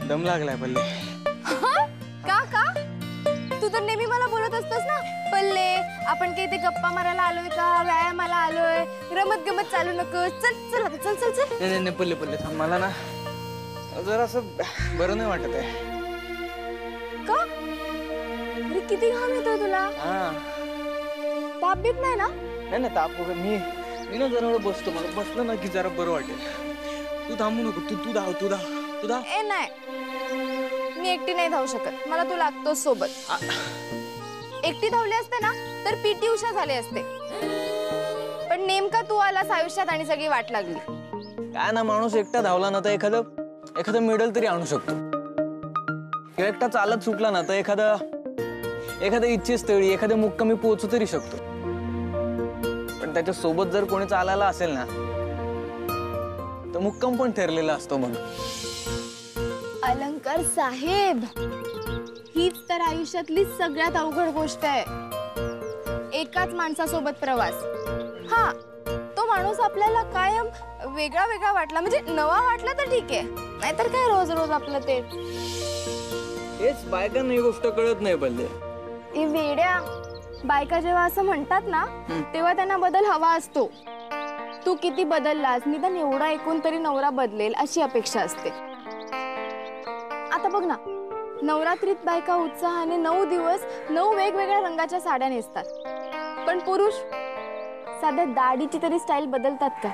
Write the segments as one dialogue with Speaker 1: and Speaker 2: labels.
Speaker 1: दम लागलाय पल्ले.
Speaker 2: का का तू तर नेहमी मला बोलत असतोस ना, पल्ले आपण काही ते गप्पा मारायला आलोय का, व्यायामाला आलोय, रमत गमत चालू नको. चल चल आता चल चल चल.
Speaker 1: नाही नाही पल्ले पल्ले थांब, मला ना जरा असं बरं नाही वाटत आहे.
Speaker 2: का? अरे किती घाम येतोय तुला.
Speaker 1: हा
Speaker 2: ताप बीत नाही ना?
Speaker 1: नाही ना ताप वगैरे. मी ना जरा बसतो, मला बसलं ना की जरा बरं वाटेल. तू थांबू नको, तू धाव तू धाव तू धाव.
Speaker 2: ए नाही, मी एकटी नाही धावू शकत, मला तू लागतोस सोबत. एकटी धावली असते ना तर पीटी उषा झाले असते, पण नेमका तू आलास आयुष्यात आणि सगळी वाट लागली.
Speaker 1: काय ना, माणूस एकटा धावला ना तर एखादं मेडल तरी आणू शकतो. किंवा एकटा चालत सुटला ना तर एखाद्या इच्छेस्थळी एखाद्या मुक्कामी पोहोचू तरी शकतो. पण त्याच्या सोबत जर कोणी चालायला असेल ना तर मुक्काम पण ठरलेला असतो. मग
Speaker 2: अलंकार साहेब, हीच तर आयुष्यातली सगळ्यात अवघड गोष्ट आहे. एकाच माणसासोबत प्रवास. हा, तो माणूस आपल्याला कायम वेगळा वेगळा वाटला, म्हणजे नवा वाटला तर ठीक आहे, नाहीतर काय रोज रोज आपलं
Speaker 1: तेच. बायकांना ही गोष्ट कळत नाही. पल्ले
Speaker 2: वेड्या, बायका जेव्हा असं म्हणतात ना तेव्हा त्यांना बदल हवा असतो. तू किती बदललास, निदान एवढा ऐकून तरी नवरा बदलेल अशी अपेक्षा असते. आता बघ ना, नवरात्रीत बायका उत्साहाने 9 दिवस 9 वेगवेगळ्या रंगाच्या साड्या नेसतात, पण पुरुष साध्या दाढीची तरी स्टाईल बदलतात का?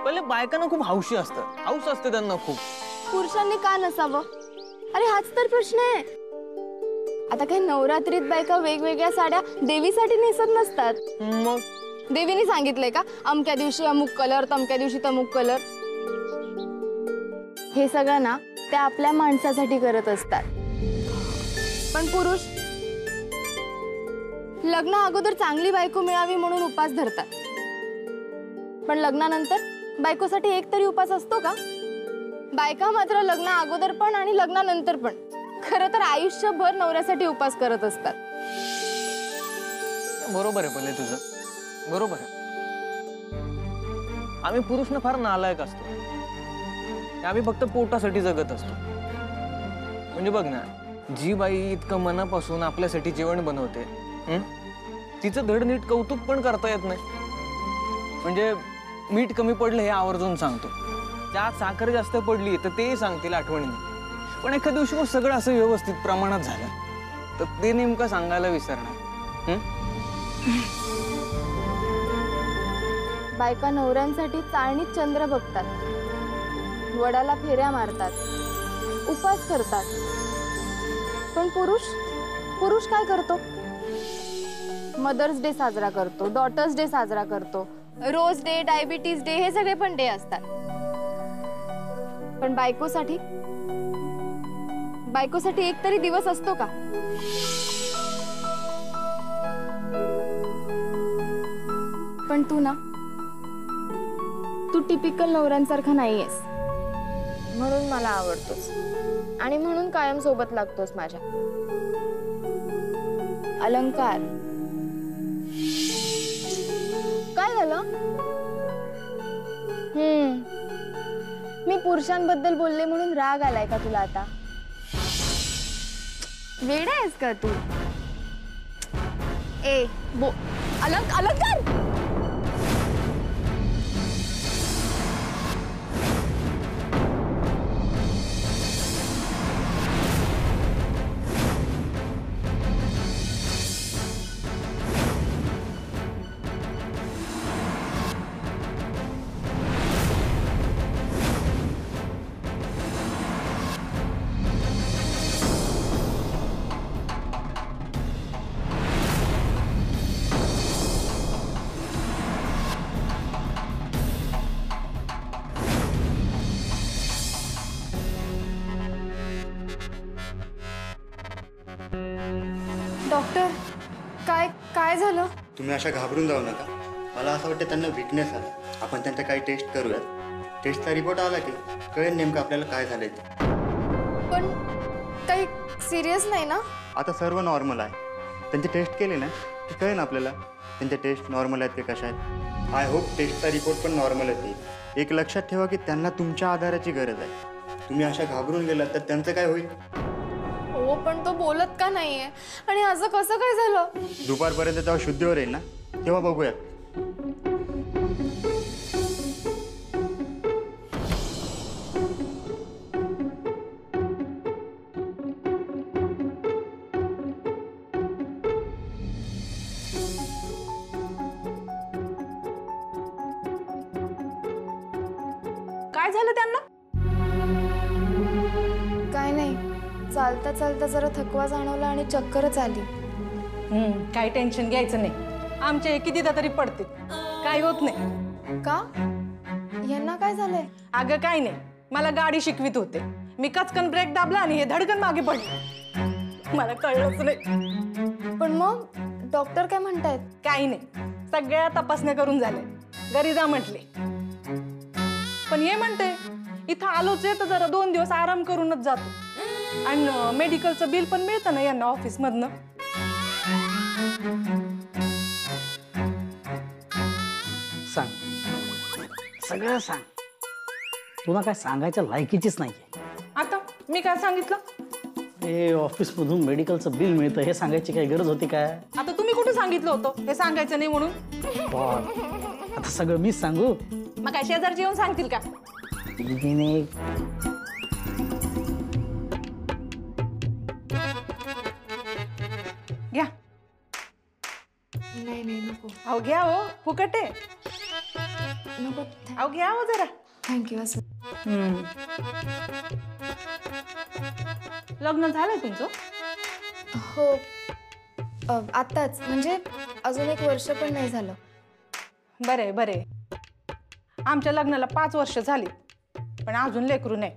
Speaker 1: पहिले बायकांना खूप हौशी असतात, हौस असते त्यांना खूप.
Speaker 2: पुरुषांनी का नसावं? अरे हाच तर प्रश्न आहे. आता काही नवरात्रीत बायका वेगवेगळ्या साड्या देवीसाठी नेसत नसतात.
Speaker 1: मग
Speaker 2: देवीने सांगितलंय का अमक्या दिवशी अमुक कलर, तमक्या दिवशी तमुक कलर? हे सगळं ना त्या आपल्या माणसासाठी करत असतात. पण पुरुष लग्ना अगोदर चांगली बायको मिळावी म्हणून उपास धरतात, पण लग्नानंतर बायकोसाठी एक तरी उपास असतो का? बायका मात्र लग्ना अगोदर पण आणि लग्नानंतर पण खरं तर आयुष्यभर नवऱ्यासाठी उपास करत असतात.
Speaker 1: बरोबर आहे पहिले तुझं, बरोबर आहे. आम्ही पुरुष ना फार नालायक असतो. आम्ही फक्त पोटासाठी जगत असतो. म्हणजे बघ ना, जी बाई इतकं मनापासून आपल्यासाठी जेवण बनवते, तिचं धड नीट कौतुक पण करता येत नाही. म्हणजे मीठ कमी पडलं हे आवर्जून सांगतो, त्यात साखर जास्त पडली तर ते सांगतील आठवणीने. पण एखाद्या दिवशी मग सगळं असं व्यवस्थित प्रमाणात झालं तर ते नेमकं सांगायला विसरणार.
Speaker 2: बायका नवऱ्यांसाठी चाळणीत चंद्र बघतात, वडाला फेऱ्या मारतात, उपास करतात. पण पुरुष काय करतो? मदर्स डे साजरा करतो, डॉटर्स डे साजरा करतो, रोज डे, डायबिटीज डे, हे सगळे पण डे असतात. पण बायकोसाठी एक तरी दिवस असतो का? पण तू ना, तू टिपिकल नवऱ्यांसारखा नाहीयेस, म्हणून मला आवडतोस आणि म्हणून कायम सोबत लागतोस माझ्या. अलंकार, काय झालं? मी पुरुषांबद्दल बोलले म्हणून राग आलाय का तुला आता? वेडा आहेस का तू? अलंकार, डॉक्टर, काय झालं?
Speaker 3: तुम्ही अशा घाबरून जाऊ नका. मला असं वाटतं त्यांना विकनेस आला. आपण त्यांच्या काही टेस्ट करूयात. टेस्टचा रिपोर्ट आला की कळेल नेमकं आपल्याला काय झालंय ते.
Speaker 2: पण काही सिरियस नाही ना?
Speaker 3: आता सर्व नॉर्मल आहे. त्यांची टेस्ट केली ना की कळेल आपल्याला त्यांच्या टेस्ट नॉर्मल आहेत की कशा आहेत. आय होप टेस्टचा रिपोर्ट पण नॉर्मल येईल. एक लक्षात ठेवा की त्यांना तुमच्या आधाराची गरज आहे. तुम्ही अशा घाबरून गेलात तर त्यांचं काय होईल?
Speaker 2: हो पण तो बोलत का नाहीये आणि असं कसं काय झालं?
Speaker 3: दुपारपर्यंत तेव्हा शुद्धीवर येईल ना, तेव्हा बघूयात.
Speaker 4: काय झालं त्यांना?
Speaker 2: काय नाही, चालता चालता जरा थकवा जाणवला आणि चक्करच आली.
Speaker 4: काही टेन्शन घ्यायचं नाही. आमचे कितीदा तरी पडते, काय होत नाही.
Speaker 2: का? यांना काय झालंय?
Speaker 4: अगं काय नाही, मला गाडी शिकवित होते. मी कचकन ब्रेक दाबला आणि हे धडकन मागे पडले. मला कळलंच नाही.
Speaker 2: पण मग डॉक्टर काय म्हणतायत?
Speaker 4: काही नाही, सगळ्या तपासण्या करून झाल्या. घरी जा म्हटले. पण हे म्हणते इथं आलोच आहे तर जरा 2 दिवस आराम करूनच जातो. आणि मेडिकलचं बिल पण मिळतं ना यांना ऑफिस मधनं.
Speaker 5: सांग, सगळं सांग. तुला काय सांगायच्या लायकीचीच नाहीये.
Speaker 4: आता मी काय सांगितलं?
Speaker 5: हे ऑफिस मधून मेडिकलचं बिल मिळतं हे सांगायची काही गरज होती काय?
Speaker 4: आता तुम्ही कुठे सांगितलं होतं हे सांगायचं नाही म्हणून?
Speaker 5: आता सगळं मीच सांगू?
Speaker 4: मग काय शेजारची येऊन सांगतील का? घ्या.
Speaker 2: नाही नाही नको
Speaker 4: अहो घ्या हो, फुकट आहे.
Speaker 2: नको.
Speaker 4: अहो घ्या हो जरा.
Speaker 2: थँक्यू. असं
Speaker 4: लग्न झालंय तुमचं?
Speaker 2: हो आत्ताच, म्हणजे अजून 1 वर्ष पण नाही झालं.
Speaker 4: बरे बरे. आमच्या लग्नाला 5 वर्ष झाली पण अजून लेकरू नाही.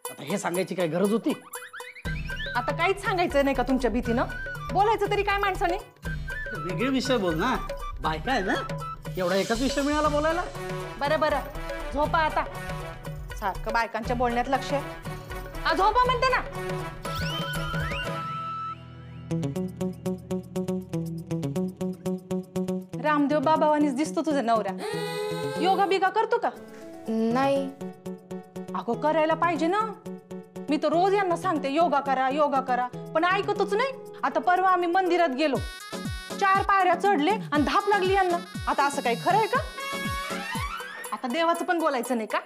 Speaker 5: आता हे सांगायची काय गरज होती?
Speaker 4: आता काहीच सांगायचं नाही का तुमच्या भीतीनं? बोलायचं तरी काय माणसाने?
Speaker 5: वेगळे विषय बोल ना. बायका आहे ना, एवढा एकच विषय मिळाला बोलायला.
Speaker 4: बरं बरं, झोपा आता. सारखं बायकांच्या बोलण्यात लक्ष आहे. झोपा म्हणते ना. रामदेव बाबावानीच दिसतो तुझा नवरा. योगा बिगा करतो का?
Speaker 2: नाही.
Speaker 4: अगो करायला पाहिजे ना. मी तर रोज यांना सांगते योगा करा योगा करा, पण ऐकतच नाही. आता परवा आम्ही मंदिरात गेलो, 4 पायऱ्या चढले आणि धाप लागली यांना. आता असं काही खरं आहे का? आता देवाचं पण बोलायचं नाही का?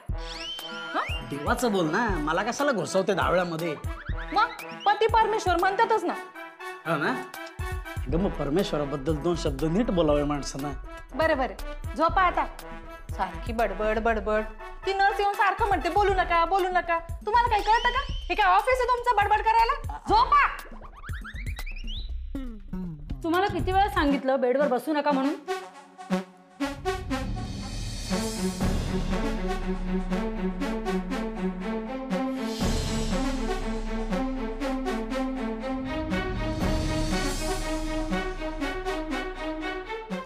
Speaker 5: देवाचं बोल ना, मला कशाला घुसवते धावळ्यामध्ये?
Speaker 4: मग पती परमेश्वर म्हणतातच ना.
Speaker 5: हो ना. अगं मग परमेश्वराबद्दल 2 शब्द नीट बोलावे माणसांना.
Speaker 4: बरं बरं, झोपा आता. सारखी बडबड बडबड. ती नर्स येऊन सारखं म्हणते बोलू नका बोलू नका. तुम्हाला काही कळतं का? हे काय ऑफिस आहे तुमचं बडबड करायला? झोपा.
Speaker 6: तुम्हाला किती वेळा सांगितलं बेडवर बसू नका म्हणून?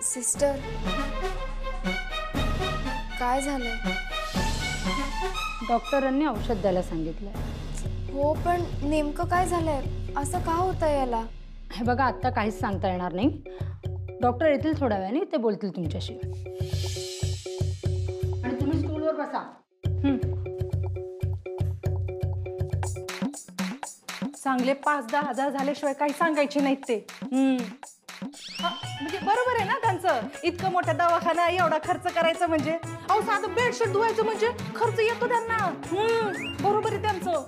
Speaker 2: सिस्टर, काय झालंय?
Speaker 6: डॉक्टरांनी औषध द्यायला सांगितलंय.
Speaker 2: हो पण नेमकं काय झालंय? असं का होतंय याला?
Speaker 6: हे बघा, आत्ता काहीच सांगता येणार नाही. डॉक्टर येतील थोड्या वेळाने, ते बोलतील तुमच्याशी. आणि तुम्ही स्टूलवर बसा.
Speaker 4: चांगले 5-10 हजार झाल्याशिवाय काही सांगायचे नाहीत ते. म्हणजे बरोबर आहे ना त्यांचं. इतकं मोठा दवाखाना, एवढा खर्च करायचा म्हणजे. अहो साधं बेडशीट धुवायचं म्हणजे खर्च येतो त्यांना. बरोबर आहे त्यांचं.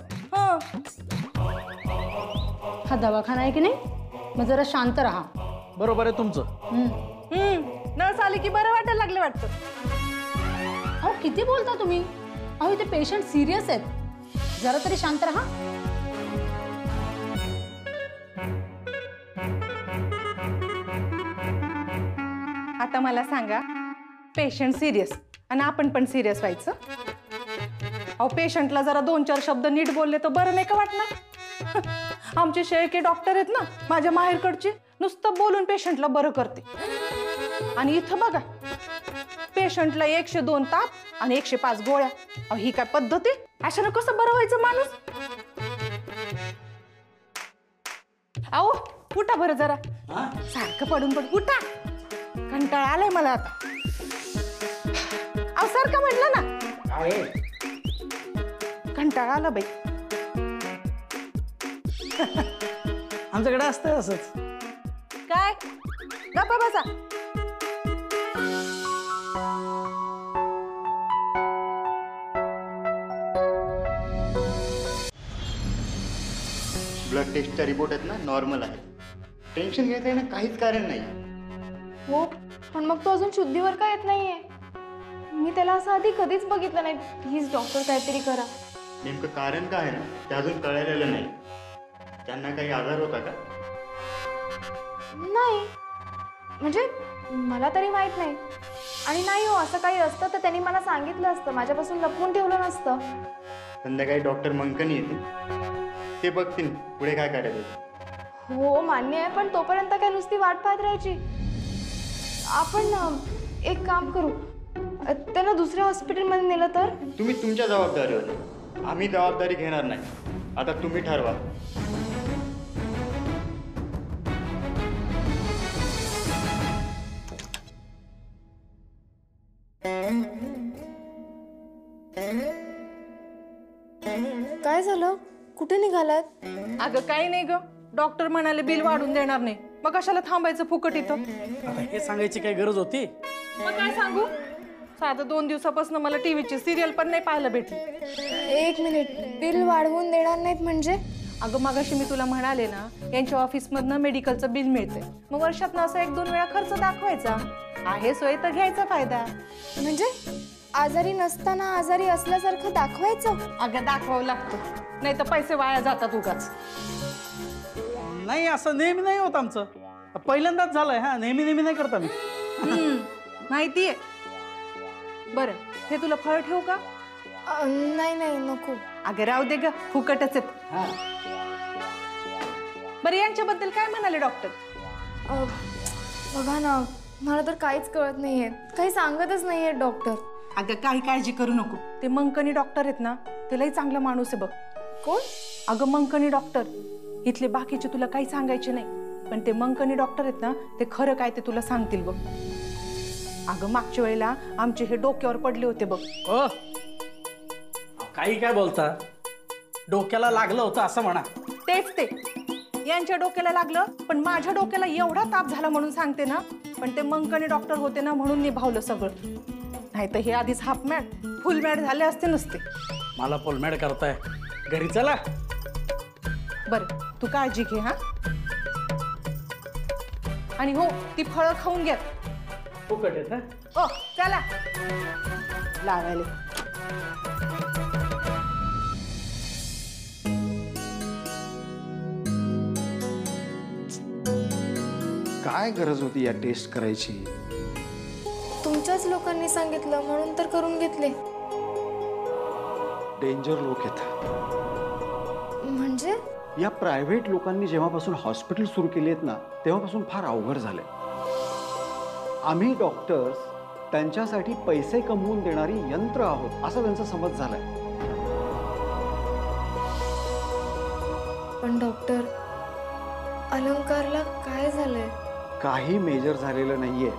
Speaker 6: हा दवाखाना आहे की नाही, मग जरा शांत राहा.
Speaker 5: बरोबर आहे तुमचं.
Speaker 4: नर्स आली की बरं वाटायला लागले वाटतं.
Speaker 6: अहो किती बोलता तुम्ही? अहो इथे पेशंट सिरियस आहेत, जरा तरी शांत राहा.
Speaker 4: आता मला सांगा, पेशंट सिरियस आणि आपण पण सिरियस व्हायचं? अहो पेशंटला जरा 2-4 शब्द नीट बोलले तर बरं नाही का वाटणार? आमचे शेळके डॉक्टर आहेत ना माझ्या माहेरकडचे, नुसतं बोलून पेशंटला बरं करते. आणि इथं बघा, पेशंटला 102 ताप आणि 105 गोळ्या. अहो ही काय पद्धत आहे? अशानं कसं बरं व्हायचं माणूस? अहो उठा बरं जरा. सारखं पडून उठा. कंटाळा आलाय मला आता. का म्हटलं ना. कंटाळा आला बाई.
Speaker 5: आमच्याकडे असतं असंच.
Speaker 4: काय गप्पा बसा.
Speaker 3: ब्लड टेस्टचा रिपोर्ट आहेत ना नॉर्मल आहे. टेन्शन घ्यायचं आहे ना, काहीच कारण नाही.
Speaker 2: हो पण मग तो अजून शुद्धीवर का येत नाहीये? मी त्याला असं आधी कधीच बघितलं नाही. प्लीज डॉक्टर काहीतरी करा.
Speaker 3: नेमकं कारण काय आहे ना ते अजून कळलेलं नाही. त्यांना काही आजार होता का?
Speaker 2: नाही म्हणजे मला तरी माहित नाही. आणि नाही हो, असं काही असतं तर त्यांनी मला सांगितलं असतं, माझ्यापासून लपवून ठेवलं नसतं.
Speaker 3: संध्याकाळी डॉक्टर मंकनी येतील, ते बघतील पुढे काय करायचं.
Speaker 2: हो मान्य आहे, पण तोपर्यंत काय नुसती वाट पाहत राहायची? आपण एक काम करू, त्यांना दुसऱ्या हॉस्पिटलमध्ये नेलं तर?
Speaker 3: तुम्ही तुमच्या जबाबदारीवर, आम्ही जबाबदारी घेणार नाही. आता तुम्ही ठरवा.
Speaker 2: काय झालं? कुठे निघालात?
Speaker 4: अगं काही नाही ग, डॉक्टर म्हणाले बिल वाढून देणार नाही. मग कशाला थांबायचं फुकट इथं?
Speaker 5: आता हे सांगायची काही गरज होती?
Speaker 4: मग काय सांगू, साधं 2 दिवसापासून मला टीव्हीची सिरियल पण नाही पाहायला भेटली.
Speaker 2: एक मिनिट, बिल वाढवून देणार नाहीत म्हणजे?
Speaker 4: अगं मगाशी मी तुला म्हणाले ना, यांच्या ऑफिसमधनं मेडिकलचं बिल मिळते. मग वर्षातनं असं 1-2 वेळा खर्च दाखवायचा. आहे सोय तर घ्यायचा फायदा.
Speaker 2: म्हणजे आजारी नसताना आजारी असल्यासारखं दाखवायचं?
Speaker 4: अगं दाखवावं लागतं, नाही तर पैसे वाया जातात उगाच.
Speaker 5: नाही, असं नेहमी नाही होत आमचं. पहिल्यांदाच झालंय. हा, नेहमी नेहमी नाही करता मी.
Speaker 4: माहितीये. बरं हे तुला फळ ठेवू का?
Speaker 2: नाही नाही नको.
Speaker 4: अगं राहू दे ग, फुकटच आहेत.
Speaker 5: हा.
Speaker 4: बरं यांच्याबद्दल काय म्हणाले डॉक्टर?
Speaker 2: बघा ना, मला तर काहीच कळत नाहीये, काही सांगतच नाहीये डॉक्टर.
Speaker 4: अगं काही काळजी करू नको, ते मंकनी डॉक्टर आहेत ना, ते लई चांगला माणूस आहे बघ.
Speaker 2: कोण?
Speaker 4: अगं मंकनी डॉक्टर. इथले बाकीचे तुला काही सांगायचे नाही, पण ते मंकनी डॉक्टर आहेत ना, ते खरं काय ते तुला सांगतील बघ. अगं मागच्या वेळेला आमचे हे डोक्यावर पडले होते बघ.
Speaker 5: ओ, काही काय बोलता? डोक्याला लागलं होतं असं म्हणा.
Speaker 4: तेच ते, यांच्या डोक्याला लागलं, पण माझ्या डोक्याला एवढा ताप झाला म्हणून सांगते ना. पण ते मंकनी डॉक्टर होते ना म्हणून निभावलं सगळं. नाही तर हे आधीच हाफ मॅड फुल मॅड झाले असते नसते.
Speaker 5: मला पोलमॅड करताय, घरी चला.
Speaker 4: बरं तू काळजी घे. हा, आणि हो ती फळं खाऊन घ्या.
Speaker 5: फुकट आहेत.
Speaker 4: ओ चला लावायला.
Speaker 7: काय गरज होती या टेस्ट करायची?
Speaker 2: तुमच्याच लोकांनी सांगितलं म्हणून तर करून घेतले.
Speaker 7: डेंजर लोक आहेत.
Speaker 2: म्हणजे?
Speaker 7: या प्रायव्हेट लोकांनी जेव्हापासून हॉस्पिटल सुरू केली आहेत ना, तेव्हापासून फार अवघड झालंय. आम्ही डॉक्टर्स त्यांच्यासाठी पैसे कमवून देणारी यंत्र आहोत असा त्यांचा समज झालाय.
Speaker 2: पण डॉक्टर, अलंकारला काय झालंय?
Speaker 7: काही मेजर झालेलं नाहीये,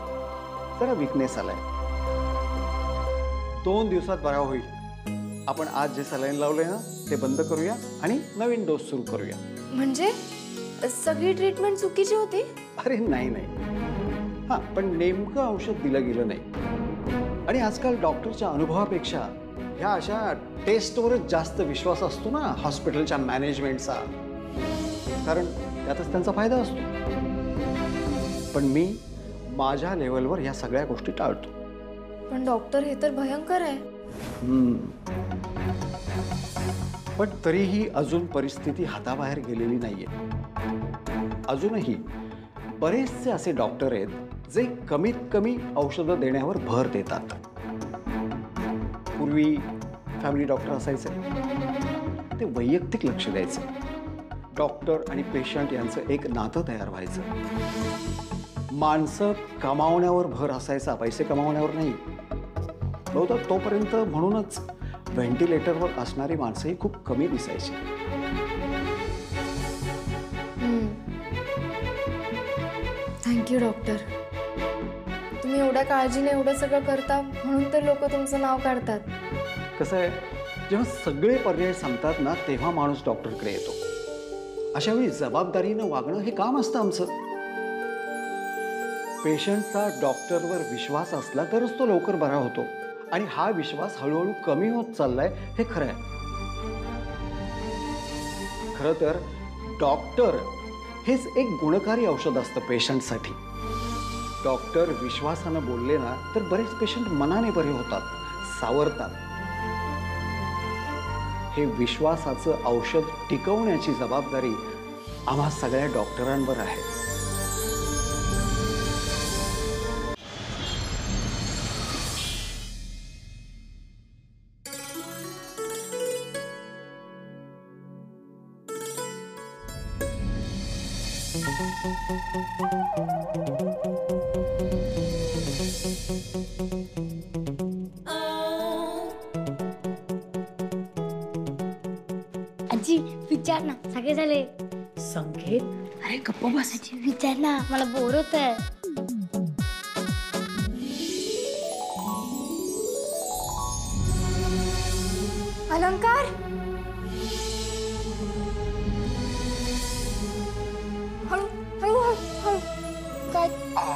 Speaker 7: जरा विकनेस आलाय. 2 दिवसात बरा होईल. आपण आज जे सलाईन लावलंय ना ते बंद करूया आणि नवीन डोस सुरू करूया.
Speaker 2: म्हणजे सगळी ट्रीटमेंट चुकीची होती?
Speaker 7: अरे नाही नाही, हां पण नेमकं औषध दिलं गेलं नाही. आणि आजकाल डॉक्टरच्या अनुभवापेक्षा ह्या अशा टेस्टवरच जास्त विश्वास असतो ना हॉस्पिटलच्या मॅनेजमेंटचा, कारण त्यातच त्यांचा फायदा असतो. पण मी माझ्या लेवलवर ह्या सगळ्या गोष्टी टाळतो.
Speaker 2: पण डॉक्टर हे तर भयंकर आहे.
Speaker 7: पण तरीही अजून परिस्थिती हाताबाहेर गेलेली नाहीये. अजूनही बरेचसे असे डॉक्टर आहेत जे कमीत कमी औषधं देण्यावर भर देतात. पूर्वी फॅमिली डॉक्टर असायचे, ते वैयक्तिक लक्ष द्यायचे. डॉक्टर आणि पेशंट यांचं एक नातं तयार व्हायचं. माणसं कमावण्यावर भर असायचा, पैसे कमावण्यावर नाही. बहुधा तोपर्यंत म्हणूनच व्हेंटिलेटरवर असणारी माणसंही खूप कमी दिसायची.
Speaker 2: थँक्यू डॉक्टर, तुम्ही एवढ्या काळजीने एवढं सगळं करता म्हणून तर लोक तुमचं नाव काढतात.
Speaker 7: कसं आहे, जेव्हा सगळे पर्याय संपतात ना तेव्हा माणूस डॉक्टरकडे येतो. अशा वेळी जबाबदारीनं वागणं हे काम असतं आमचं. पेशंटचा डॉक्टरवर विश्वास असला तरच तो लवकर बरा होतो आणि हा विश्वास हळूहळू कमी होत चाललाय हे खरं आहे. खरं तर डॉक्टर हेच एक गुणकारी औषध असतं पेशंटसाठी. डॉक्टर विश्वासानं बोलले ना तर बरेच पेशंट मनाने बरे होतात, सावरतात. हे विश्वासाचं औषध टिकवण्याची जबाबदारी आम्हा सगळ्या डॉक्टरांवर आहे.
Speaker 8: आजी विचार ना, सगळे झाले.
Speaker 6: संकेत,
Speaker 8: अरे गप्प बस आजी, विचार ना, मला बोर होत आहे.
Speaker 2: अलंकार, हळू हळू हळू हळू. काय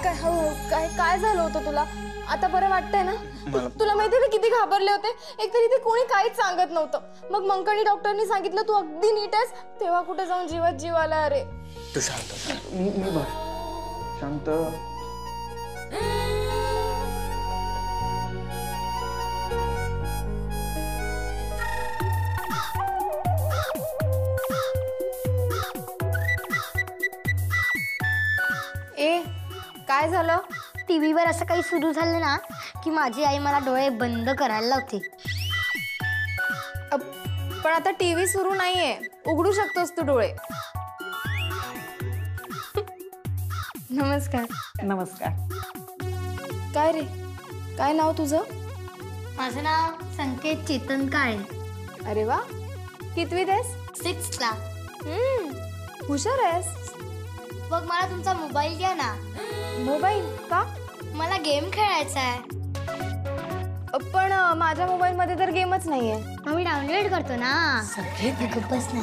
Speaker 2: काय हळू काय काय झालं होतं तुला? आता बरं वाटतंय ना? तुला माहितीये मी किती घाबरले होते. एकतर इथे कोणी काहीच सांगत नव्हतं. मग मंकणी डॉक्टरनी सांगितलं तू अगदी नीट आहेस. तेव्हा कुठे जाऊन जीवात जीव आला. अरे
Speaker 1: तू शांत, मी बघ शांत.
Speaker 2: ए काय झालं?
Speaker 8: टीव्हीवर असं काही सुरू झालं ना की माझी आई मला डोळे बंद करायला लावते.
Speaker 2: पण आता टीव्ही सुरू नाहीये, उघडू शकतोस तू डोळे. नमस्कार.
Speaker 4: नमस्कार.
Speaker 2: काय रे, काय नाव तुझं?
Speaker 8: माझं नाव संकेत चेतन काळे.
Speaker 2: अरे वा, कितवीत आहेस?
Speaker 8: 6th ला.
Speaker 2: हुशार आहेस.
Speaker 8: बघ मला तुमचा मोबाईल द्या ना.
Speaker 2: मोबाईल का?
Speaker 8: मला गेम खेळायचा आहे.
Speaker 2: पण माझ्या मोबाईल मध्ये तर गेमच नाहीये.
Speaker 8: मग मी डाउनलोड करतो ना.
Speaker 6: संकेत
Speaker 8: बस ना.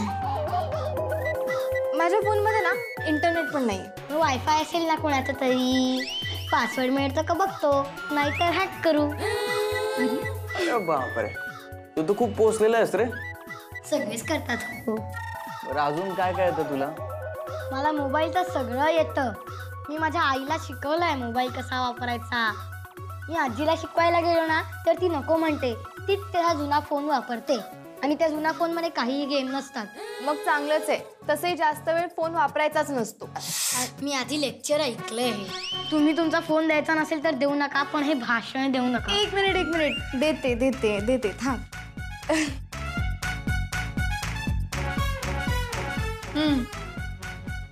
Speaker 2: माझ्या फोन मध्ये ना इंटरनेट पण नाहीये.
Speaker 8: मग वायफाय असेल ना कोणाचं तरी. पासवर्ड मिळतो का बघतो, नाहीतर हॅक करू.
Speaker 1: अरे बापरे, तू तर खूप पोचलेला आहेस रे.
Speaker 8: सगळेच करतात हो.
Speaker 1: बरं अजून काय काय येतं तुला?
Speaker 8: मला मोबाईलचं सगळं येतं. मी माझ्या आईला शिकवलंय मोबाईल कसा वापरायचा. मी आजीला शिकवायला गेलो ना तर ती नको म्हणते. तीच त्याचा जुना फोन वापरते आणि त्या जुना फोन मध्ये काहीही गेम नसतात.
Speaker 2: मग चांगलंच आहे. तसंही जास्त वेळ फोन वापरायचाच नसतो.
Speaker 8: मी आधी लेक्चर ऐकलंय. तुम्ही तुमचा फोन द्यायचा नसेल तर देऊ नका, पण हे भाषण देऊ नका.
Speaker 2: एक मिनिट देते देते देते थांब.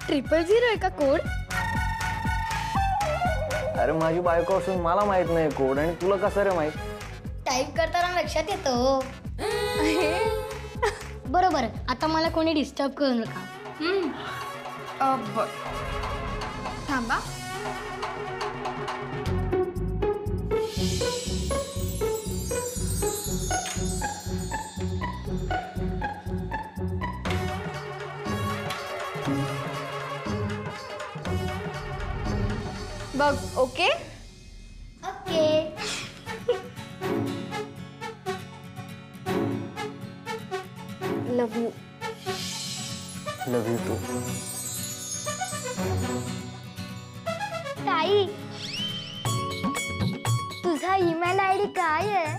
Speaker 8: 000 आहे का कोड?
Speaker 1: अरे माझी बायको असून मला माहित नाही कोड, आणि तुला कसं रे माहित?
Speaker 8: टाईप करताना लक्षात येतो. बरोबर, आता मला कोणी डिस्टर्ब करू नका.
Speaker 2: थांबा. बघ. Okay
Speaker 8: okay.
Speaker 2: Love you.
Speaker 1: Love you too.
Speaker 8: ताई, तुझा ईमेल आयडी काय आहे?